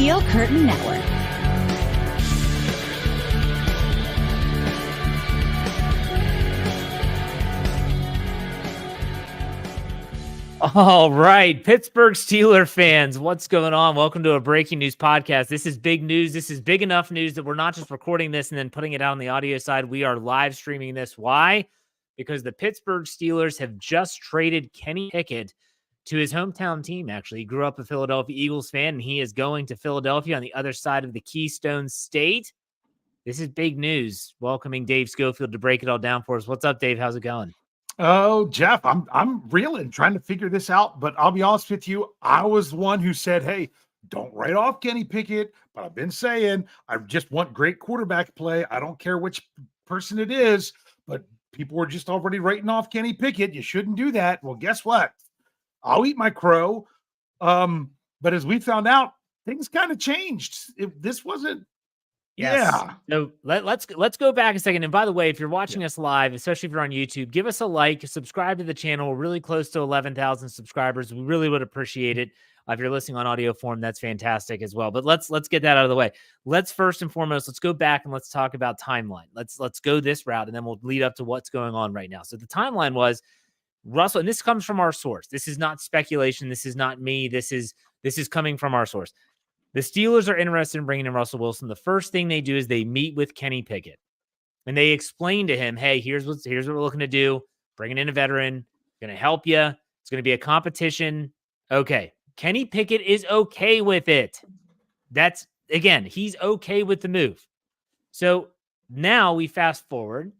Steel Curtain Network. All right, Pittsburgh Steelers fans, what's going on? Welcome to a breaking news podcast. This is big news. This is big enough news that we're not just recording this and then putting it out on the audio side. We are live streaming this. Why? Because the Pittsburgh Steelers have just traded Kenny Pickett to his hometown team, actually. He grew up a Philadelphia Eagles fan, and he is going to Philadelphia on the other side of the Keystone State. This is big news. Welcoming Dave Schofield to break it all down for us. What's up, Dave? How's it going? Oh, Jeff, I'm reeling, trying to figure this out. But I'll be honest with you, I was the one who said, hey, don't write off Kenny Pickett. But I've been saying I just want great quarterback play. I don't care which person it is, but people were just already writing off Kenny Pickett. You shouldn't do that. Well, guess what? I'll eat my crow. But as we found out, things kind of changed. This wasn't. Yes. Yeah. So let's go back a second. And by the way, if you're watching us live, especially if you're on YouTube, give us a like, subscribe to the channel. We're really close to 11,000 subscribers. We really would appreciate it. If you're listening on audio form, that's fantastic as well. But let's get that out of the way. Let's first and foremost, let's go back and let's talk about timeline. Let's go this route, and then we'll lead up to what's going on right now. So the timeline was Russell, and this comes from our source. This is not speculation. This is not me. This is coming from our source. The Steelers are interested in bringing in Russell Wilson. The first thing they do is they meet with Kenny Pickett, and they explain to him, hey, here's what we're looking to do. Bringing in a veteran, going to help you. It's going to be a competition. Okay. Kenny Pickett is okay with it. That's, again, he's okay with the move. So now we fast forward.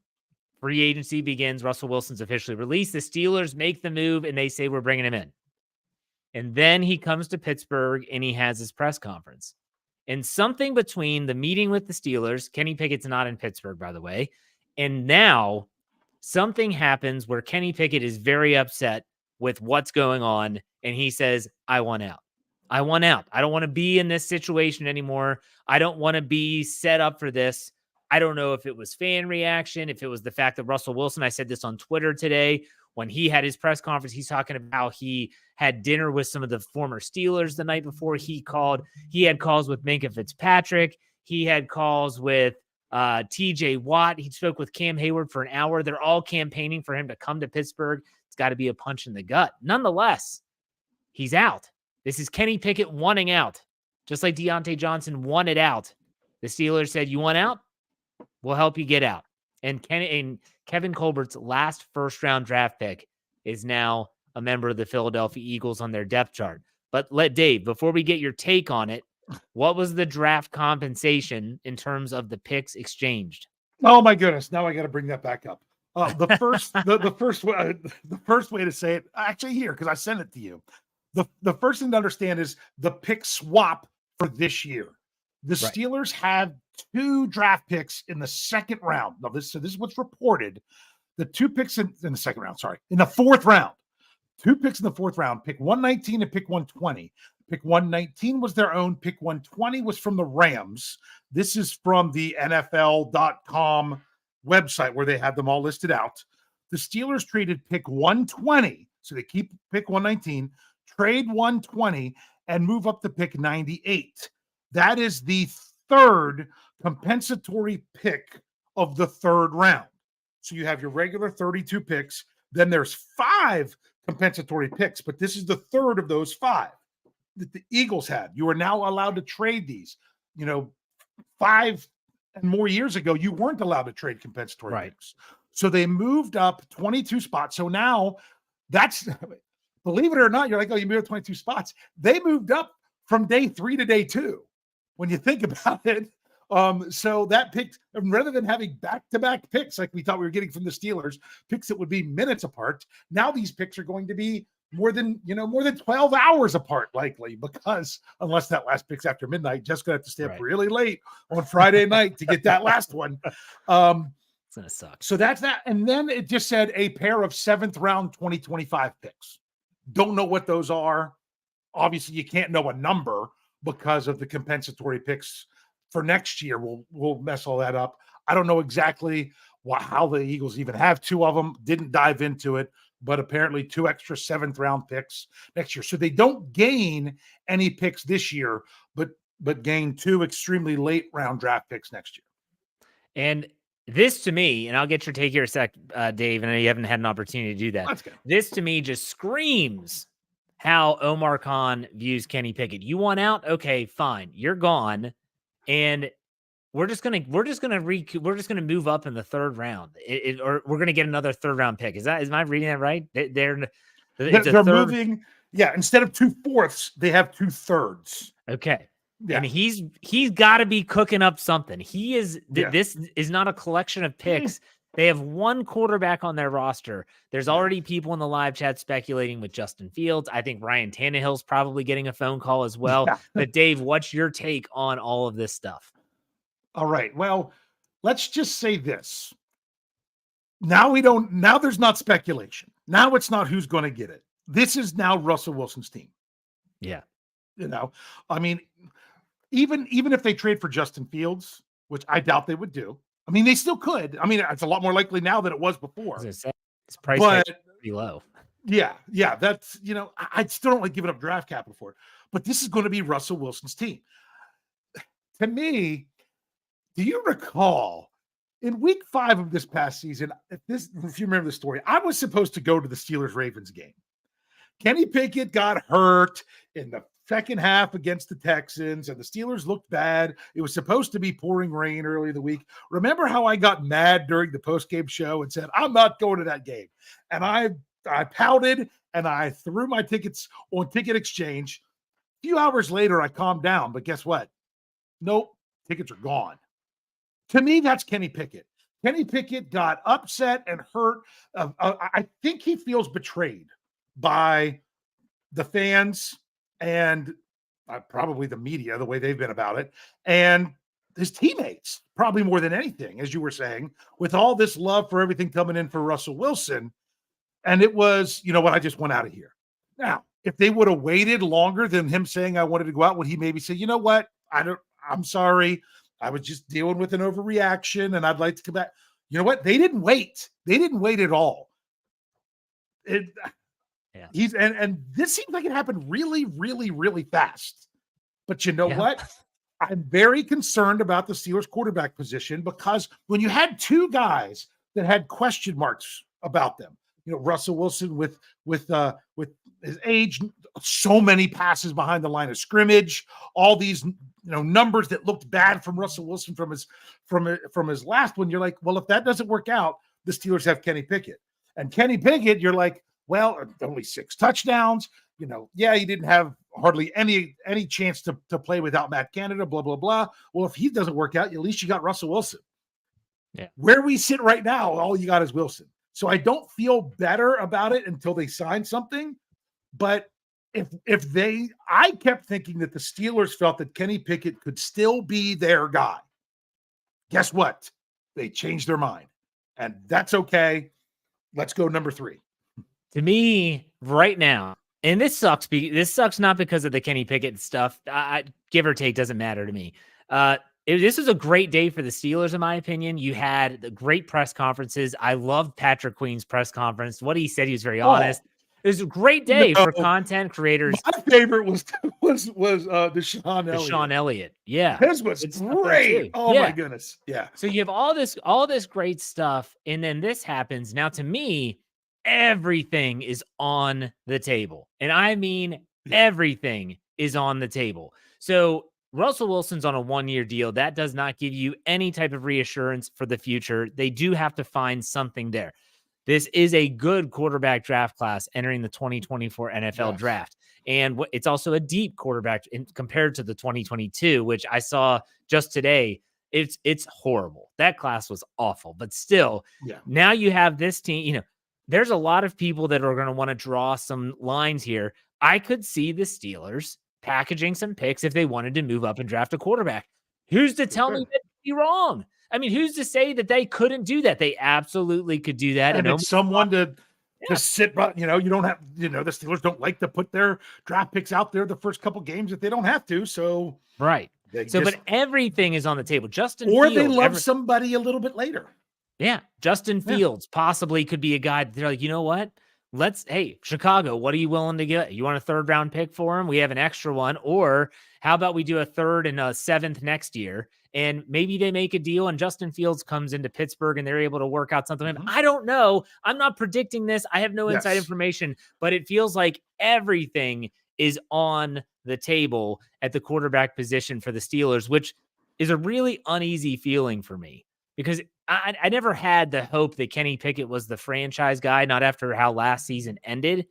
Free agency begins. Russell Wilson's officially released. The Steelers make the move, and they say, we're bringing him in. And then he comes to Pittsburgh and he has his press conference. And something between the meeting with the Steelers, Kenny Pickett's not in Pittsburgh, by the way, and now something happens where Kenny Pickett is very upset with what's going on. And he says, I want out. I want out. I don't want to be in this situation anymore. I don't want to be set up for this. I don't know if it was fan reaction, if it was the fact that Russell Wilson, I said this on Twitter today, when he had his press conference, he's talking about how he had dinner with some of the former Steelers the night before. He had calls with Minkah Fitzpatrick. He had calls with TJ Watt. He spoke with Cam Hayward for an hour. They're all campaigning for him to come to Pittsburgh. It's got to be a punch in the gut. Nonetheless, he's out. This is Kenny Pickett wanting out, just like Deontay Johnson wanted out. The Steelers said, you want out? We'll help you get out. And Kevin Colbert's last first-round draft pick is now a member of the Philadelphia Eagles on their depth chart. But Dave, before we get your take on it, what was the draft compensation in terms of the picks exchanged? Oh my goodness! Now I got to bring that back up. The first way to say it, actually here, because I sent it to you. The first thing to understand is the pick swap for this year. The Steelers have 2 draft picks in the second round. Now, this is what's reported. The 2 picks in the second round, in the fourth round. 2 picks in the fourth round, pick 119 and pick 120. Pick 119 was their own. Pick 120 was from the Rams. This is from the NFL.com website where they had them all listed out. The Steelers traded pick 120, so they keep pick 119, trade 120, and move up to pick 98. That is the third compensatory pick of the third round. So you have your regular 32 picks. Then there's 5 compensatory picks, but this is the third of those 5 that the Eagles had. You are now allowed to trade these. 5 and more years ago, you weren't allowed to trade compensatory picks. So they moved up 22 spots. So now that's, believe it or not, you're like, oh, you moved up 22 spots. They moved up from day 3 to day 2. When you think about it, so that pick, rather than having back-to-back picks like we thought we were getting from the Steelers, picks that would be minutes apart, now these picks are going to be more than 12 hours apart, likely, because unless that last pick's after midnight, just gonna have to stay up really late on Friday night to get that last one. It's gonna suck. So that's that. And then it just said a pair of 7th round 2025 picks. Don't know what those are. Obviously, you can't know a number because of the compensatory picks for next year. We'll mess all that up. I don't know exactly how the Eagles even have 2 of them. Didn't dive into it, but apparently 2 extra 7th round picks next year. So they don't gain any picks this year, but but gain 2 extremely late round draft picks next year. And this to me, and I'll get your take here a sec, Dave, and I know you haven't had an opportunity to do that. Let's go. This to me just screams how Omar Khan views Kenny Pickett. You want out? Okay, fine. You're gone. And we're just gonna move up in the 3rd round, or we're gonna get another 3rd round pick. Am I reading that right? They're moving. Yeah, instead of 2 fourths, they have 2 thirds. Okay, yeah. And he's got to be cooking up something. He is. This is not a collection of picks. They have 1 quarterback on their roster. There's already people in the live chat speculating with Justin Fields. I think Ryan Tannehill's probably getting a phone call as well. Yeah. But Dave, what's your take on all of this stuff? All right. Well, let's just say this. Now there's not speculation. Now it's not who's going to get it. This is now Russell Wilson's team. Yeah. I mean, even if they trade for Justin Fields, which I doubt they would do. I mean, they still could. I mean, it's a lot more likely now than it was before. His price tag is pretty low. Yeah. That's, I still don't like giving up draft capital for it. But this is going to be Russell Wilson's team. To me, do you recall in week 5 of this past season, if you remember the story, I was supposed to go to the Steelers-Ravens game. Kenny Pickett got hurt in the second half against the Texans, and the Steelers looked bad. It was supposed to be pouring rain early in the week. Remember how I got mad during the postgame show and said, I'm not going to that game. And I pouted, and I threw my tickets on Ticket Exchange. A few hours later, I calmed down, but guess what? Nope, tickets are gone. To me, that's Kenny Pickett. Kenny Pickett got upset and hurt. I think he feels betrayed by the fans and probably the media, the way they've been about it, and his teammates, probably more than anything, as you were saying, with all this love for everything coming in for Russell Wilson. And it was, I just went out of here. Now, if they would have waited longer than him saying I wanted to go out, would he maybe say, you know what? I'm sorry. I was just dealing with an overreaction and I'd like to come back. You know what? They didn't wait. They didn't wait at all. And this seems like it happened really, really, really fast. But you know what? I'm very concerned about the Steelers quarterback position because when you had 2 guys that had question marks about them, Russell Wilson with his age, so many passes behind the line of scrimmage, all these numbers that looked bad from Russell Wilson from his last one. You're like, well, if that doesn't work out, the Steelers have Kenny Pickett. And Kenny Pickett, you're like, well, only 6 touchdowns. He didn't have hardly any chance to play without Matt Canada, blah, blah, blah. Well, if he doesn't work out, at least you got Russell Wilson. Yeah. Where we sit right now, all you got is Wilson. So I don't feel better about it until they sign something. But I kept thinking that the Steelers felt that Kenny Pickett could still be their guy. Guess what? They changed their mind. And that's okay. Let's go number 3. To me, right now, and this sucks. This sucks not because of the Kenny Pickett stuff. Give or take doesn't matter to me. This was a great day for the Steelers, in my opinion. You had the great press conferences. I loved Patrick Queen's press conference. What he said, he was very honest. It was a great day for content creators. My favorite was Deshaun Elliott. Deshaun Elliott, yeah, his was great. Oh my goodness, yeah. So you have all this great stuff, and then this happens. Now, to me, everything is on the table, and I mean everything is on the table. So Russell Wilson's on a 1-year deal. That does not give you any type of reassurance for the future. They do have to find something there. This is a good quarterback draft class entering the 2024 NFL draft. And it's also a deep quarterback compared to the 2022, which I saw just today. It's horrible. That class was awful, but still, now you have this team. There's a lot of people that are going to want to draw some lines here. I could see the Steelers packaging some picks if they wanted to move up and draft a quarterback. Who's to tell me that'd be wrong? I mean, who's to say that they couldn't do that? They absolutely could do that. And it's someone to sit, you don't have, the Steelers don't like to put their draft picks out there the first couple games if they don't have to. So, right. But everything is on the table. Justin Fields, they love somebody a little bit later. Yeah. Justin Fields possibly could be a guy that they're like, you know what? Hey, Chicago, what are you willing to get? You want a 3rd round pick for him? We have an extra one. Or how about we do a 3rd and a 7th next year? And maybe they make a deal and Justin Fields comes into Pittsburgh and they're able to work out something. I don't know. I'm not predicting this. I have no inside information, but it feels like everything is on the table at the quarterback position for the Steelers, which is a really uneasy feeling for me because I never had the hope that Kenny Pickett was the franchise guy, not after how last season ended.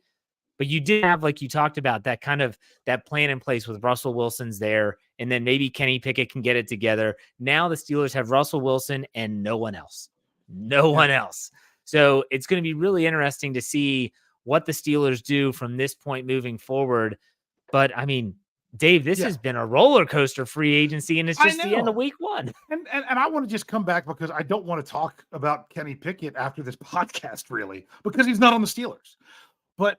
But you did have, like you talked about, that kind of that plan in place with Russell Wilson's there, and then maybe Kenny Pickett can get it together. Now the Steelers have Russell Wilson and no one else. No one else. So it's going to be really interesting to see what the Steelers do from this point moving forward. But I mean, Dave, this has been a roller coaster free agency, and it's just the end of week 1. And I want to just come back because I don't want to talk about Kenny Pickett after this podcast, really, because he's not on the Steelers. But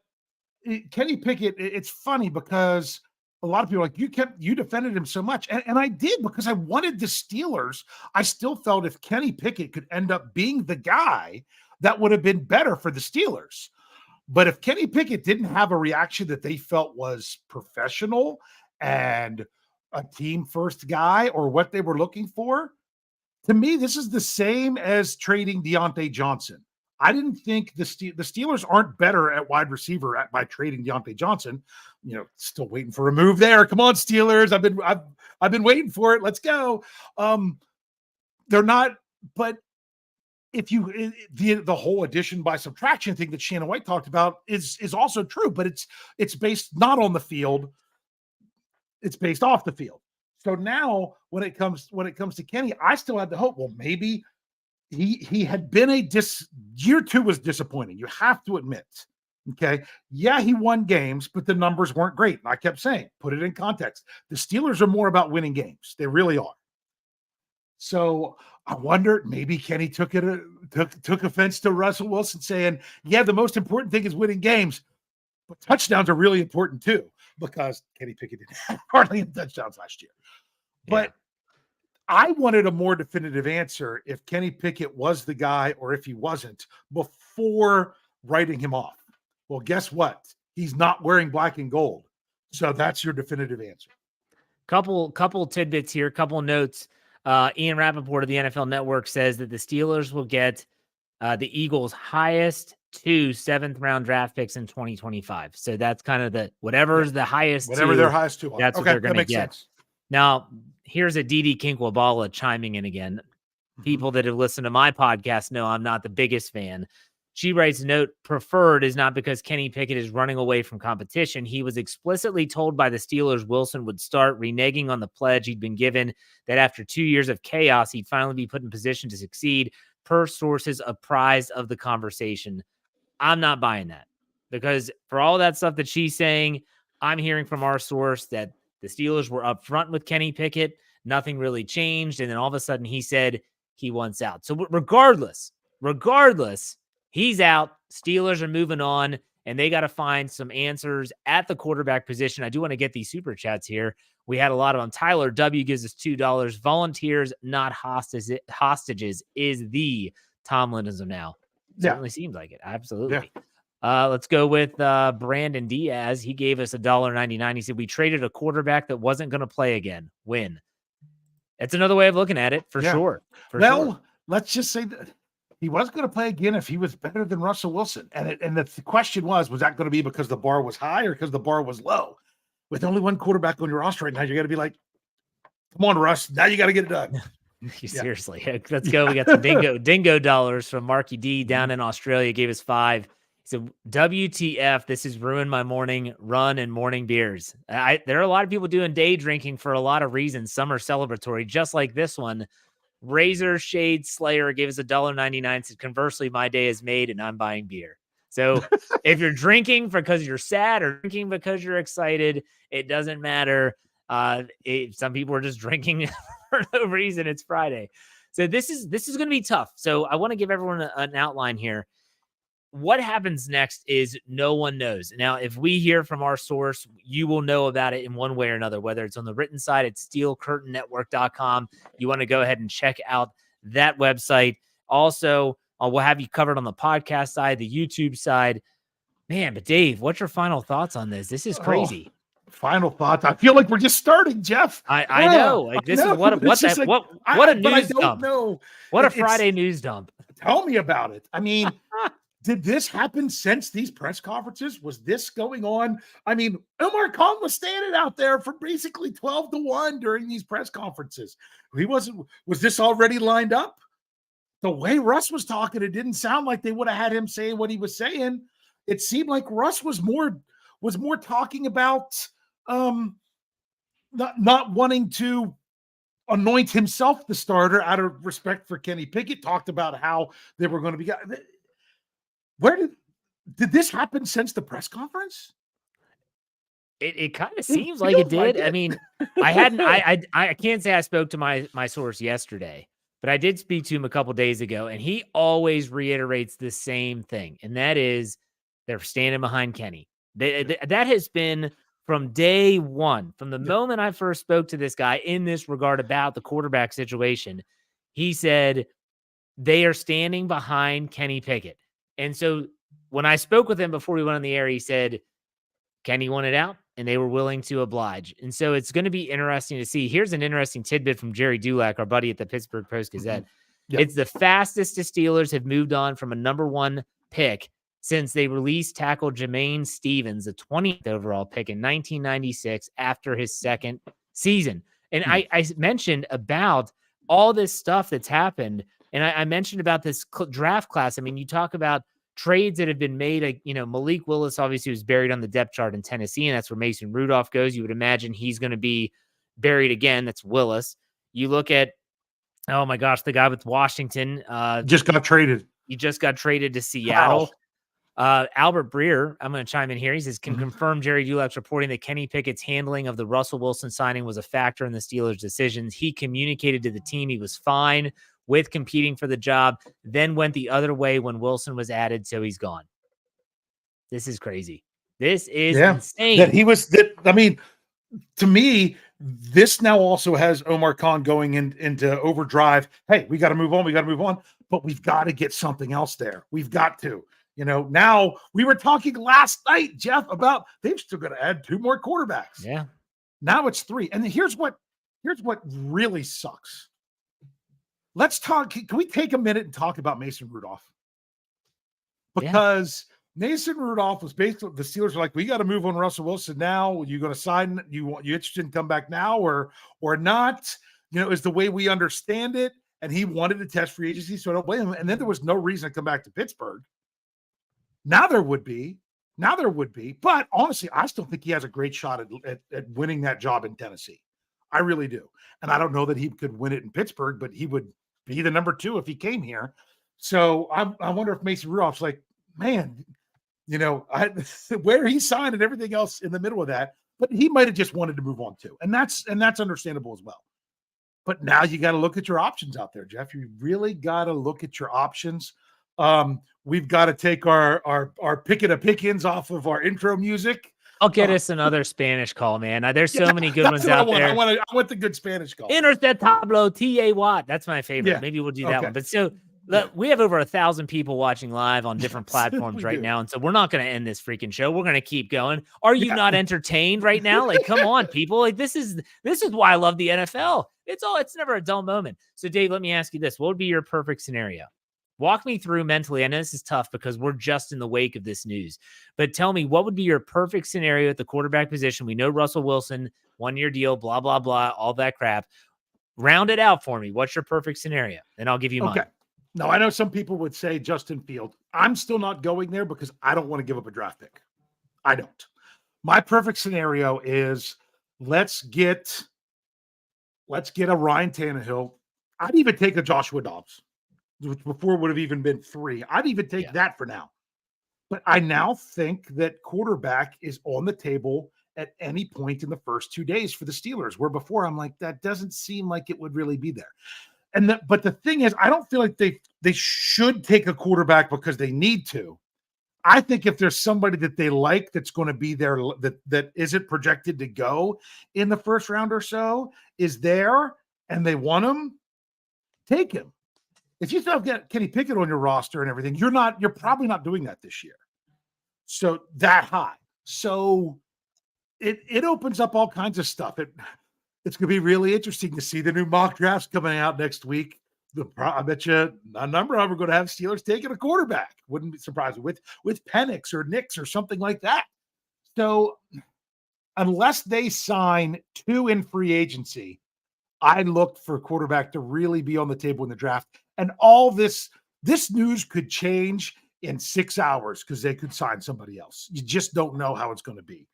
Kenny Pickett, it's funny because a lot of people are like, you defended him so much. And I did because I wanted the Steelers. I still felt if Kenny Pickett could end up being the guy, that would have been better for the Steelers. But if Kenny Pickett didn't have a reaction that they felt was professional and a team first guy or what they were looking for, to me, this is the same as trading Deontay Johnson. I didn't think the Steelers aren't better at wide receiver by trading Deontay Johnson. Still waiting for a move there. Come on, Steelers. I've been waiting for it. Let's go. They're not, but if the whole addition by subtraction thing that Shannon White talked about is also true, but it's based not on the field, it's based off the field. So now when it comes to Kenny, I still had the hope. Well, maybe he had been year 2 was disappointing. You have to admit. Okay. Yeah, he won games, but the numbers weren't great. And I kept saying, put it in context. The Steelers are more about winning games. They really are. So I wonder, maybe Kenny took offense to Russell Wilson saying, yeah, the most important thing is winning games, but touchdowns are really important too, because Kenny Pickett didn't have hardly any touchdowns last year. But I wanted a more definitive answer if Kenny Pickett was the guy or if he wasn't before writing him off. Well, guess what? He's not wearing black and gold. So that's your definitive answer. Couple tidbits here, couple notes. Ian Rappaport of the NFL Network says that the Steelers will get the Eagles' highest 2 7th-round draft picks in 2025. So that's kind of whatever's the highest. Whatever their highest 2 are. That's what they're going to get. Sense. Now, here's a Didi Kinkwabala chiming in again. Mm-hmm. People that have listened to my podcast know I'm not the biggest fan. She writes, note, preferred is not because Kenny Pickett is running away from competition. He was explicitly told by the Steelers Wilson would start reneging on the pledge he'd been given that after 2 years of chaos, he'd finally be put in position to succeed, per sources apprised of the conversation. I'm not buying that because for all that stuff that she's saying, I'm hearing from our source that the Steelers were up front with Kenny Pickett. Nothing really changed. And then all of a sudden he said he wants out. So regardless, he's out. Steelers are moving on, and they got to find some answers at the quarterback position. I do want to get these super chats here. We had a lot of them. Tyler W gives us $2. Volunteers, not hostages, is the Tomlinism now. Certainly seems like it. Absolutely. Yeah. Let's go with Brandon Diaz. He gave us $1.99. He said, we traded a quarterback that wasn't going to play again. Win. That's another way of looking at it, for sure. Let's just say that he was going to play again if he was better than Russell Wilson. And the question was that going to be because the bar was high or because the bar was low? With only one quarterback on your roster right now, you got to be like, come on, Russ. Now you got to get it done. Seriously. Let's go. We got some dingo dollars from Marky D down in Australia. Gave us 5. So WTF, this has ruined my morning run and morning beers. There are a lot of people doing day drinking for a lot of reasons. Some are celebratory, just like this one. Razor Shade Slayer gave us $1.99. Said, conversely, my day is made and I'm buying beer. So if you're drinking because you're sad or drinking because you're excited, it doesn't matter. Some people are just drinking for no reason. It's Friday. So this is going to be tough. So I want to give everyone an outline here. What happens next is no one knows. Now, if we hear from our source, you will know about it in one way or another, whether it's on the written side at steelcurtainnetwork.com. You want to go ahead and check out that website. Also, we'll have you covered on the podcast side, the YouTube side. Man, but Dave, what's your final thoughts on this? This is Oh, crazy. final thoughts. I feel like we're just starting, Jeff. I know. Like, I this is know, but it's just like what a but I news don't dump. know. What a It's Friday news dump. tell me about it. I mean, did this happen since these press conferences? Was this going on? I mean, Omar Khan was standing out there for basically 12-1 during these press conferences. He wasn't, was this already lined up? The way Russ was talking, it didn't sound like they would have had him saying what he was saying. It seemed like Russ was more talking about not wanting to anoint himself the starter out of respect for Kenny Pickett. Talked about how they were going to be. Where did this happen since the press conference? It kind of It seems like it feels did. like I it. mean, I can't say I spoke to my source yesterday, but I did speak to him a couple days ago, and he always reiterates the same thing, and that is they're standing behind Kenny. That has been from day one, from the moment I first spoke to this guy in this regard about the quarterback situation. He said they are standing behind Kenny Pickett. And so when I spoke with him before we went on the air, he said, Kenny wanted out and they were willing to oblige. And so it's going to be interesting to see. Here's an interesting tidbit from Jerry Dulac, our buddy at the Pittsburgh Post-Gazette. Yep. It's the fastest the Steelers have moved on from a number one pick since they released tackle Jermaine Stevens, the 20th overall pick in 1996 after his second season. And I mentioned about all this stuff that's happened. And I mentioned about this draft class. I mean, you talk about trades that have been made. Like, Malik Willis obviously was buried on the depth chart in Tennessee, and that's where Mason Rudolph goes. You would imagine he's going to be buried again. That's Willis. You look at, oh my gosh, the guy with Washington just got traded. He just got traded to Seattle. Albert Breer, I'm going to chime in here. He says, can confirm Jerry Dulac's reporting that Kenny Pickett's handling of the Russell Wilson signing was a factor in the Steelers' decisions. He communicated to the team he was fine with competing for the job, then went the other way when Wilson was added, so he's gone. This is crazy. This is insane. I mean, to me, this now also has Omar Khan going into overdrive. Hey, we got to move on. But we've got to get something else there. We've got to. Now we were talking last night, Jeff, about they've still got to add 2 more quarterbacks. Yeah. Now it's 3. And here's what really sucks. Let's talk. Can we take a minute and talk about Mason Rudolph? Because Mason Rudolph was basically, the Steelers were like, we got to move on Russell Wilson now. You going to sign? You interested in come back now or not? Is the way we understand it. And he wanted to test free agency, so I don't blame him. And then there was no reason to come back to Pittsburgh. Now there would be. But honestly, I still think he has a great shot at winning that job in Tennessee. I really do. And I don't know that he could win it in Pittsburgh, but he would be the number 2 if he came here. So I wonder if Mason Rudolph's like, man, where he signed and everything else in the middle of that, but he might have just wanted to move on too. And that's understandable as well. But now you got to look at your options out there, Jeff. You really got to look at your options. We've got to take our Picket a Pickens off of our intro music. I'll get us another Spanish call, man. There's so many good ones out there. I want the good Spanish call. Interceptable T.A. Watt. That's my favorite. Yeah. Maybe we'll do that one. But so we have over 1,000 people watching live on different platforms right now. And so we're not going to end this freaking show. We're going to keep going. Are you not entertained right now? Like, come on, people. Like, this is why I love the NFL. It's never a dull moment. So Dave, let me ask you this. What would be your perfect scenario? Walk me through mentally. I know this is tough because we're just in the wake of this news, but tell me, what would be your perfect scenario at the quarterback position? We know Russell Wilson, 1-year deal, blah, blah, blah, all that crap. Round it out for me. What's your perfect scenario? And I'll give you mine. Now, I know some people would say Justin Fields. I'm still not going there because I don't want to give up a draft pick. I don't. My perfect scenario is let's get a Ryan Tannehill. I'd even take a Joshua Dobbs, which before would have even been 3. I'd even take that for now. But I now think that quarterback is on the table at any point in the first 2 days for the Steelers, where before I'm like, that doesn't seem like it would really be there. But the thing is, I don't feel like they should take a quarterback because they need to. I think if there's somebody that they like that's going to be there that isn't projected to go in the first round or so is there and they want him, take him. If you still got Kenny Pickett on your roster and everything, you're probably not doing that this year. So that high. So it opens up all kinds of stuff. It's going to be really interesting to see the new mock drafts coming out next week. I bet you a number of them are going to have Steelers taking a quarterback. Wouldn't be surprising with Penix or Nix or something like that. So unless they sign 2 in free agency, I looked for a quarterback to really be on the table in the draft. And all this news could change in 6 hours because they could sign somebody else. You just don't know how it's going to be.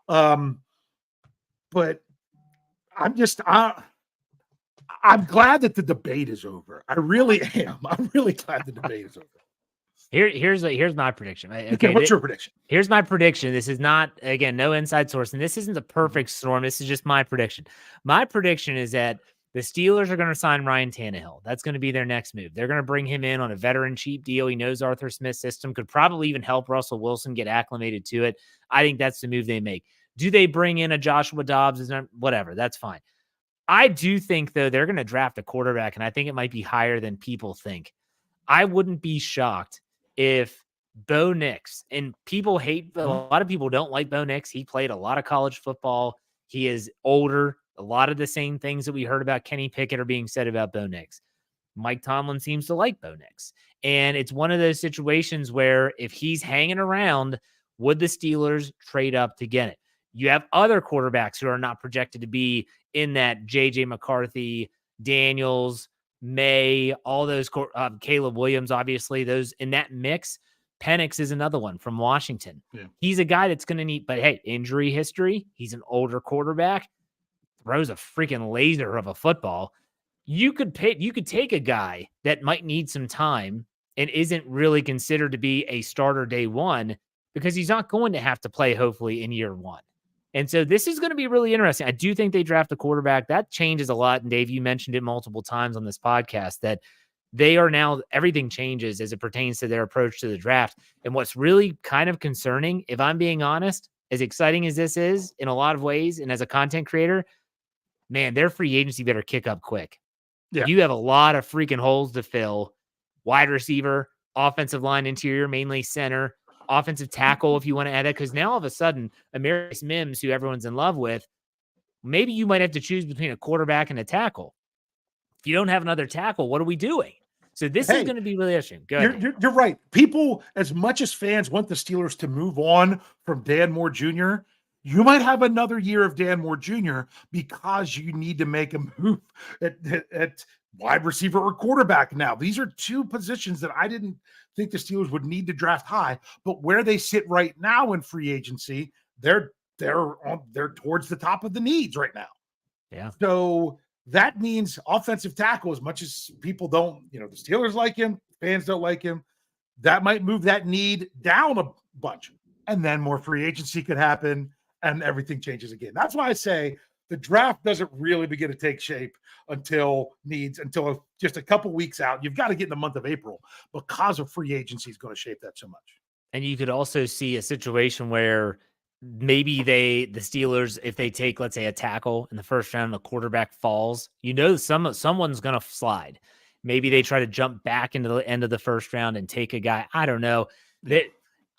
But I'm glad that the debate is over. I really am. I'm really glad the debate is over. Here's my prediction. Okay, what's your prediction? Here's my prediction. This is not, again, no inside source, and this isn't the perfect storm. This is just my prediction. My prediction is that the Steelers are going to sign Ryan Tannehill. That's going to be their next move. They're going to bring him in on a veteran cheap deal. He knows Arthur Smith's system, could probably even help Russell Wilson get acclimated to it. I think that's the move they make. Do they bring in a Joshua Dobbs? Whatever, that's fine. I do think, though, they're going to draft a quarterback, and I think it might be higher than people think. I wouldn't be shocked if Bo Nix, and people hate, a lot of people don't like Bo Nix. He played a lot of college football. He is older. A lot of the same things that we heard about Kenny Pickett are being said about Bo Nix. Mike Tomlin seems to like Bo Nix. And it's one of those situations where if he's hanging around, would the Steelers trade up to get it? You have other quarterbacks who are not projected to be in that J.J. McCarthy, Daniels, May, all those, Caleb Williams, obviously, those in that mix. Penix is another one from Washington. Yeah. He's a guy that's going to need, but hey, injury history. He's an older quarterback, throws a freaking laser of a football. You could take a guy that might need some time and isn't really considered to be a starter day one because he's not going to have to play, hopefully, in year one. And so this is going to be really interesting. I do think they draft a quarterback. That changes a lot. And Dave, you mentioned it multiple times on this podcast that they are now, everything changes as it pertains to their approach to the draft. And what's really kind of concerning, if I'm being honest, as exciting as this is in a lot of ways, and as a content creator, man, their free agency better kick up quick. Yeah. You have a lot of freaking holes to fill. Wide receiver, offensive line, interior, mainly center, offensive tackle, if you want to add it, because now all of a sudden, Amarius Mims, who everyone's in love with, maybe you might have to choose between a quarterback and a tackle. If you don't have another tackle, what are we doing? So this is going to be really interesting. You're right. People, as much as fans want the Steelers to move on from Dan Moore Jr., you might have another year of Dan Moore Jr. because you need to make a move at wide receiver or quarterback now. These are 2 positions that I didn't think the Steelers would need to draft high, but where they sit right now in free agency, they're towards the top of the needs right now. Yeah. So that means offensive tackle, as much as people don't, the Steelers like him, fans don't like him, that might move that need down a bunch. And then more free agency could happen and everything changes again. That's why I say the draft doesn't really begin to take shape until just a couple weeks out. You've got to get in the month of April because of free agency is going to shape that so much. And you could also see a situation where maybe the Steelers, if they take, let's say, a tackle in the first round, the quarterback falls, someone's going to slide. Maybe they try to jump back into the end of the first round and take a guy. I don't know.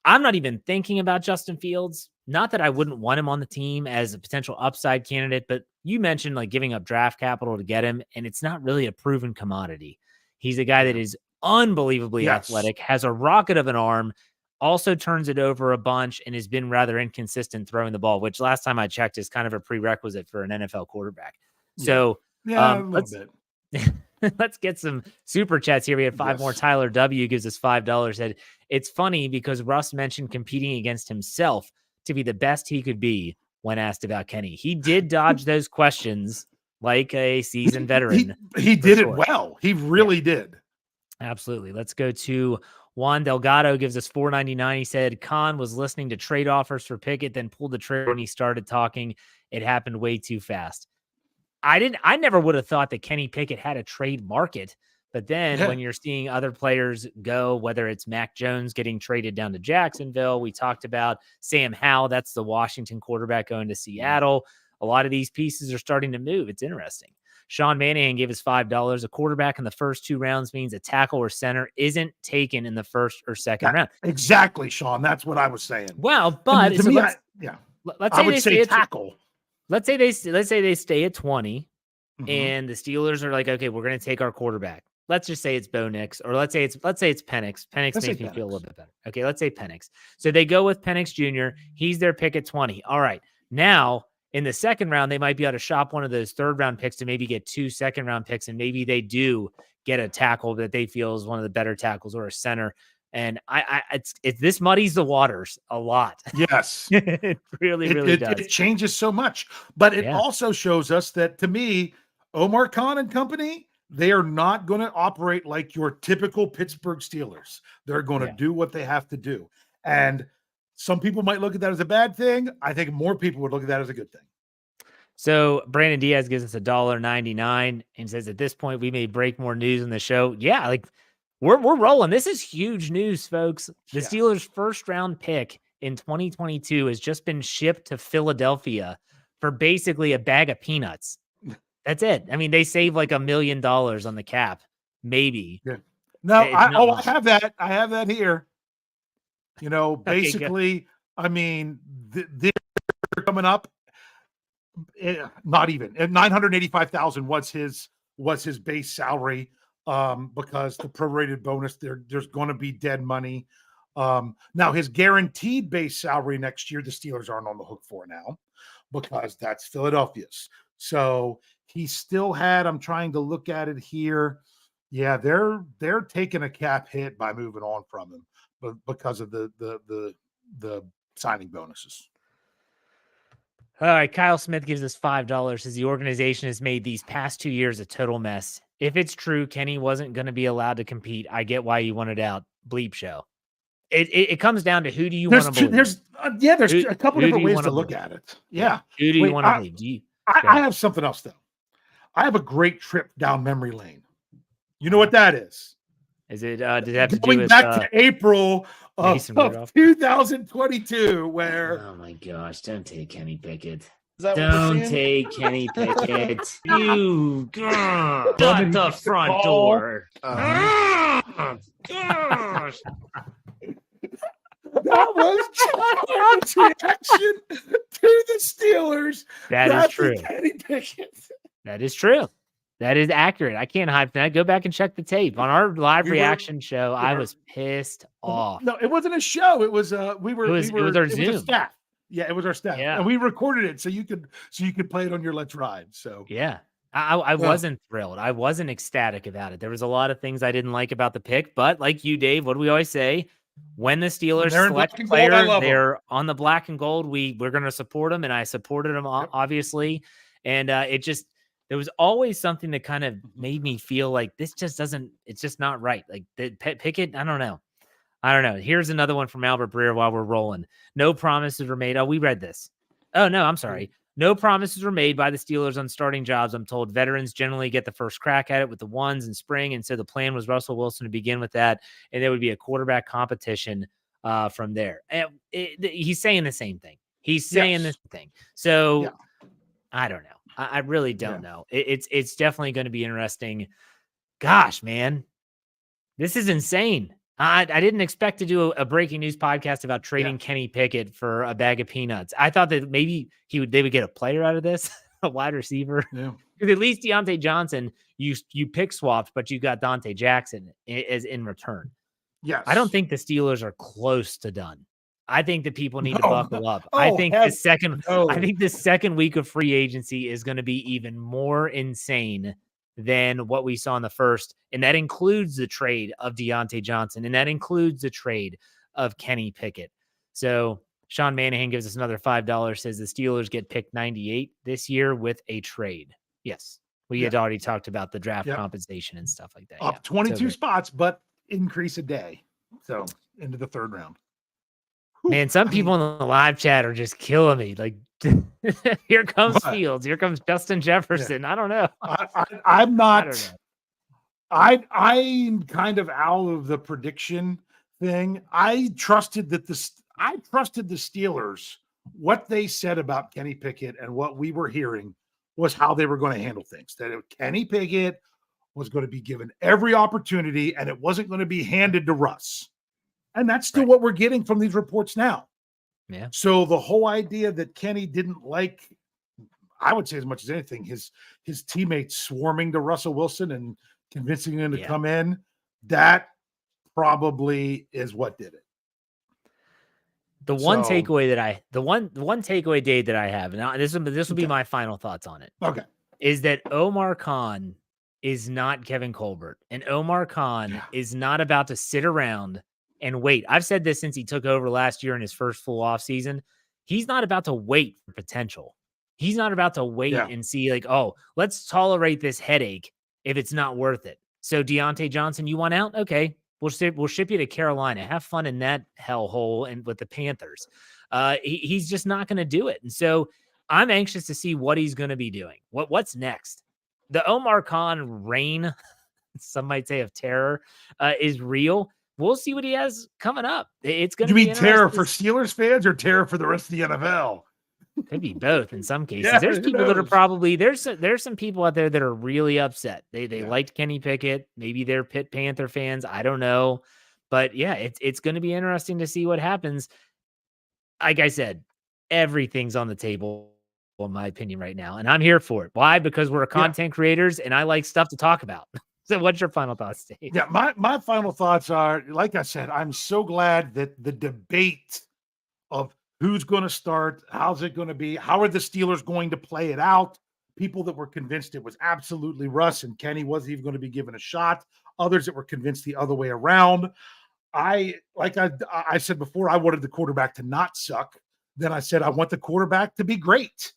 I'm not even thinking about Justin Fields. Not that I wouldn't want him on the team as a potential upside candidate, but you mentioned like giving up draft capital to get him, and it's not really a proven commodity. He's a guy that is unbelievably athletic, has a rocket of an arm, also turns it over a bunch, and has been rather inconsistent throwing the ball, which last time I checked is kind of a prerequisite for an NFL quarterback. So a little bit. Let's get some super chats here. We had 5 more. Tyler W gives us $5. Said it's funny because Russ mentioned competing against himself to be the best he could be when asked about Kenny. He did dodge those questions like a seasoned veteran. He did it well. He really did. Absolutely. Let's go to Juan Delgado gives us $4.99. He said Khan was listening to trade offers for Pickett, then pulled the trigger when he started talking. It happened way too fast. I never would have thought that Kenny Pickett had a trade market, but then when you're seeing other players go, whether it's Mac Jones getting traded down to Jacksonville, we talked about Sam Howell, that's the Washington quarterback going to Seattle. A lot of these pieces are starting to move. It's interesting. Sean Manahan gave us $5. A quarterback in the first 2 rounds means a tackle or center isn't taken in the first or second round. Exactly, Sean. That's what I was saying. Well, but to so me, let's I say would they say stay tackle. let's say they stay at 20, and the Steelers are like, okay, we're going to take our quarterback. Let's just say it's Bo Nix, or let's say it's Penix. Penix makes me feel a little bit better. Okay, let's say Penix. So they go with Penix Jr. He's their pick at 20. All right. Now, in the second round, they might be able to shop one of those third-round picks to maybe get 2 second-round picks, and maybe they do get a tackle that they feel is one of the better tackles or a center. And this muddies the waters a lot. Yes, it really does. It changes so much, but it also shows us that, to me, Omar Khan and company, they are not going to operate like your typical Pittsburgh Steelers. They're going to do what they have to do. And some people might look at that as a bad thing. I think more people would look at that as a good thing. So Brandon Diaz gives us $1.99 and says, at this point, we may break more news on the show. Yeah, like we're rolling. This is huge news, folks. The Steelers' first round pick in 2022 has just been shipped to Philadelphia for basically a bag of peanuts. That's it. I mean, they save like $1 million on the cap, maybe. Yeah. No, I have that. I have that here. You know, basically, I mean, they're coming up. Not even at $985,000 was his base salary, because the prorated bonus there's going to be dead money. Now his guaranteed base salary next year, the Steelers aren't on the hook for now, because that's Philadelphia's. So he still had, I'm trying to look at it here. Yeah, they're taking a cap hit by moving on from him, but because of the signing bonuses. All right, Kyle Smith gives us $5. Says the organization has made these past 2 years a total mess. If it's true, Kenny wasn't going to be allowed to compete. I get why you wanted out. Bleep show. It comes down to who do you want to believe? There's a couple different ways to look at it. Yeah. Who do you want to believe? I have something else, though. I have a great trip down memory lane. You know what that is? Is it did it have to do going with back to April of Rudolph? 2022, where oh my gosh, don't take Kenny Pickett. Don't take Kenny Pickett. You shut the front door. Gosh. That was John's reaction to the Steelers. That is true. Kenny Pickett. That is true. That is accurate. I can't hide that. Go back and check the tape. On our live reaction show, I was pissed off. No, it wasn't a show. It was it was our Zoom. Was staff. Yeah, it was our staff. Yeah. And we recorded it so you could play it on your Let's Ride. So yeah. I wasn't thrilled. I wasn't ecstatic about it. There was a lot of things I didn't like about the pick, but like you, Dave, what do we always say? When the Steelers select a player, they're on the black and gold. We're going to support them, and I supported them, obviously. And there was always something that kind of made me feel like this just doesn't, it's just not right. Like the Pickett, I don't know. Here's another one from Albert Breer while we're rolling. No promises were made. Oh, we read this. Oh, no, I'm sorry. No promises were made by the Steelers on starting jobs. I'm told veterans generally get the first crack at it with the ones in spring. And so the plan was Russell Wilson to begin with that. And there would be a quarterback competition from there. And he's saying the same thing. He's saying this thing. So I don't know. I really don't know. It's definitely going to be interesting. Gosh, man, this is insane. I didn't expect to do a breaking news podcast about trading Kenny Pickett for a bag of peanuts. I thought that maybe they would get a player out of this, a wide receiver. Yeah. Because at least Deontay Johnson, you pick swapped, but you got Dante Jackson as in return. Yes. I don't think the Steelers are close to done. I think that people need to buckle up. I think the second week of free agency is going to be even more insane than what we saw in the first. And that includes the trade of Deontay Johnson. And that includes the trade of Kenny Pickett. So Sean Manahan gives us another $5, says the Steelers get picked 98 this year with a trade. Yes. We had already talked about the draft compensation and stuff like that. Up 22 spots, but increase a day. So into the third round. Man, some people in the live chat are just killing me. Like, here comes Fields. Here comes Justin Jefferson. I don't know. I'm not. I'm kind of out of the prediction thing. I trusted the Steelers, what they said about Kenny Pickett and what we were hearing was how they were going to handle things. That Kenny Pickett was going to be given every opportunity, and it wasn't going to be handed to Russ. And that's still what we're getting from these reports now. Yeah. So the whole idea that Kenny didn't like, I would say as much as anything, his teammates swarming to Russell Wilson and convincing him to come in, that probably is what did it. The one takeaway Dave, that I have, and this will be my final thoughts on it. Okay. Is that Omar Khan is not Kevin Colbert, and Omar Khan is not about to sit around and wait. I've said this since he took over last year in his first full off season. He's not about to wait for potential. He's not about to wait and see like, oh, let's tolerate this headache if it's not worth it. So Deontay Johnson, you want out? Okay. We'll ship you to Carolina. Have fun in that hellhole and with the Panthers. He's just not going to do it. And so I'm anxious to see what he's going to be doing. What's next? The Omar Khan reign, some might say, of terror, is real. We'll see what he has coming up. It's going to be terror for Steelers fans or terror for the rest of the NFL? Could be both in some cases. There's people that are probably there's some people out there that are really upset. They liked Kenny Pickett. Maybe they're Pitt Panther fans. I don't know. But yeah, it's going to be interesting to see what happens. Like I said, everything's on the table, in my opinion, right now. And I'm here for it. Why? Because we're content creators and I like stuff to talk about. So what's your final thoughts, Dave? Yeah, my final thoughts are, like I said, I'm so glad that the debate of who's going to start, how's it going to be, how are the Steelers going to play it out, people that were convinced it was absolutely Russ and Kenny wasn't even going to be given a shot, others that were convinced the other way around. I said before, I wanted the quarterback to not suck. Then I said I want the quarterback to be great.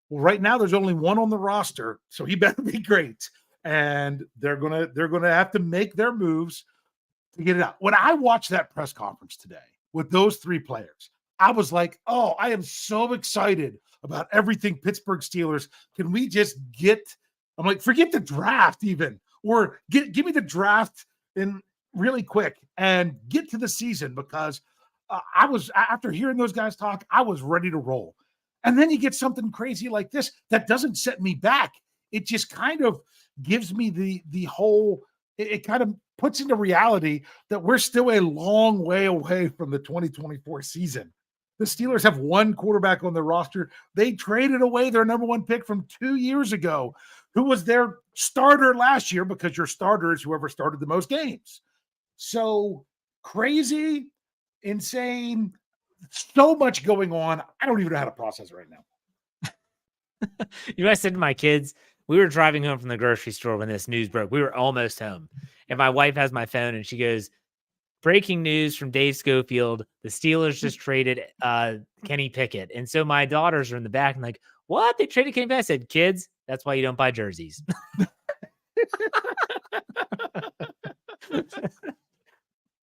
Well, right now there's only one on the roster, so he better be great. And they're gonna have to make their moves to get it out. When I watched that press conference today with those three players, I was like, oh, I am so excited about everything Pittsburgh Steelers. Can we just I'm like, forget the draft even, or give me the draft in really quick and get to the season, because I was, after hearing those guys talk, I was ready to roll. And then you get something crazy like this that doesn't set me back. It just kind of gives me the whole, it kind of puts into reality that we're still a long way away from the 2024 season. The Steelers have one quarterback on their roster. They traded away their number one pick from 2 years ago, who was their starter last year, because your starter is whoever started the most games. So crazy, insane, so much going on. I don't even know how to process it right now. You know, I said to my kids, we were driving home from the grocery store when this news broke. We were almost home. And my wife has my phone and she goes, breaking news from Dave Schofield. The Steelers just traded Kenny Pickett. And so my daughters are in the back and like, what? They traded Kenny Pickett? I said, kids, that's why you don't buy jerseys.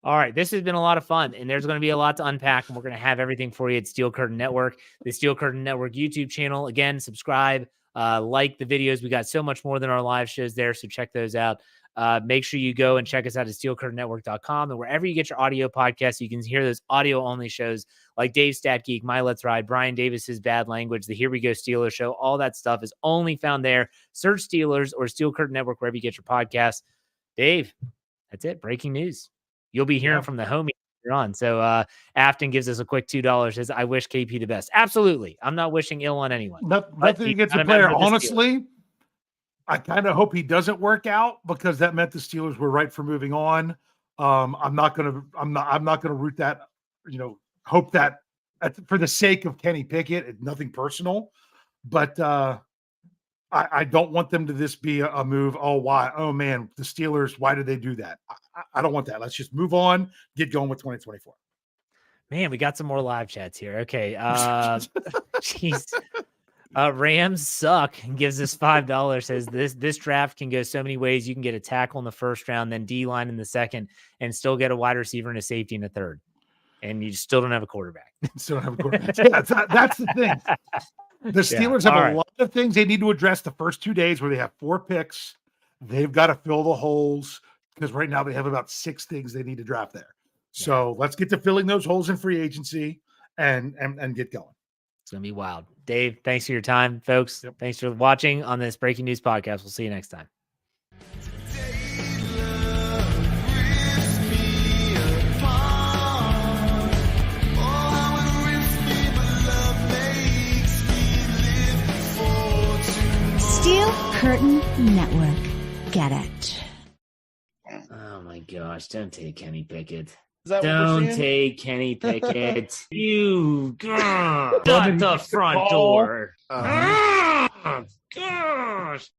All right, this has been a lot of fun, and there's going to be a lot to unpack, and we're going to have everything for you at Steel Curtain Network, the Steel Curtain Network YouTube channel. Again, subscribe, like the videos. We got so much more than our live shows there, so check those out. Make sure you go and check us out at steelcurtainnetwork.com, and wherever you get your audio podcasts, you can hear those audio-only shows like Dave's Stat Geek, My Let's Ride, Brian Davis's Bad Language, the Here We Go Steelers Show. All that stuff is only found there. Search Steelers or Steel Curtain Network wherever you get your podcasts. Dave, that's it. Breaking news. You'll be hearing from the homie later on. So Afton gives us a quick $2. Says, I wish KP the best. Absolutely. I'm not wishing ill on anyone. Nothing against the player. Honestly, I kind of hope he doesn't work out, because that meant the Steelers were right for moving on. I'm not gonna root that, hope that for the sake of Kenny Pickett. It's nothing personal, but I don't want them to this be a move. Oh, why? Oh man, the Steelers, why did they do that? I don't want that. Let's just move on, get going with 2024. Man, we got some more live chats here. Okay. Jeez. Rams suck and gives us $5. Says this draft can go so many ways. You can get a tackle in the first round, then D-line in the second, and still get a wide receiver and a safety in the third. And you still don't have a quarterback. Still don't have a quarterback. Yeah, that's the thing. The Steelers have a lot of things they need to address the first 2 days, where they have 4 picks. They've got to fill the holes, because right now they have about 6 things they need to draft there. So let's get to filling those holes in free agency and get going. It's going to be wild. Dave, thanks for your time, folks. Yep. Thanks for watching on this Breaking News podcast. We'll see you next time. Steel Curtain Network. Get it. Oh my gosh, don't take Kenny Pickett. Is that what we're Don't seeing? take Kenny Pickett. You shut the front door. Uh-huh. Gosh.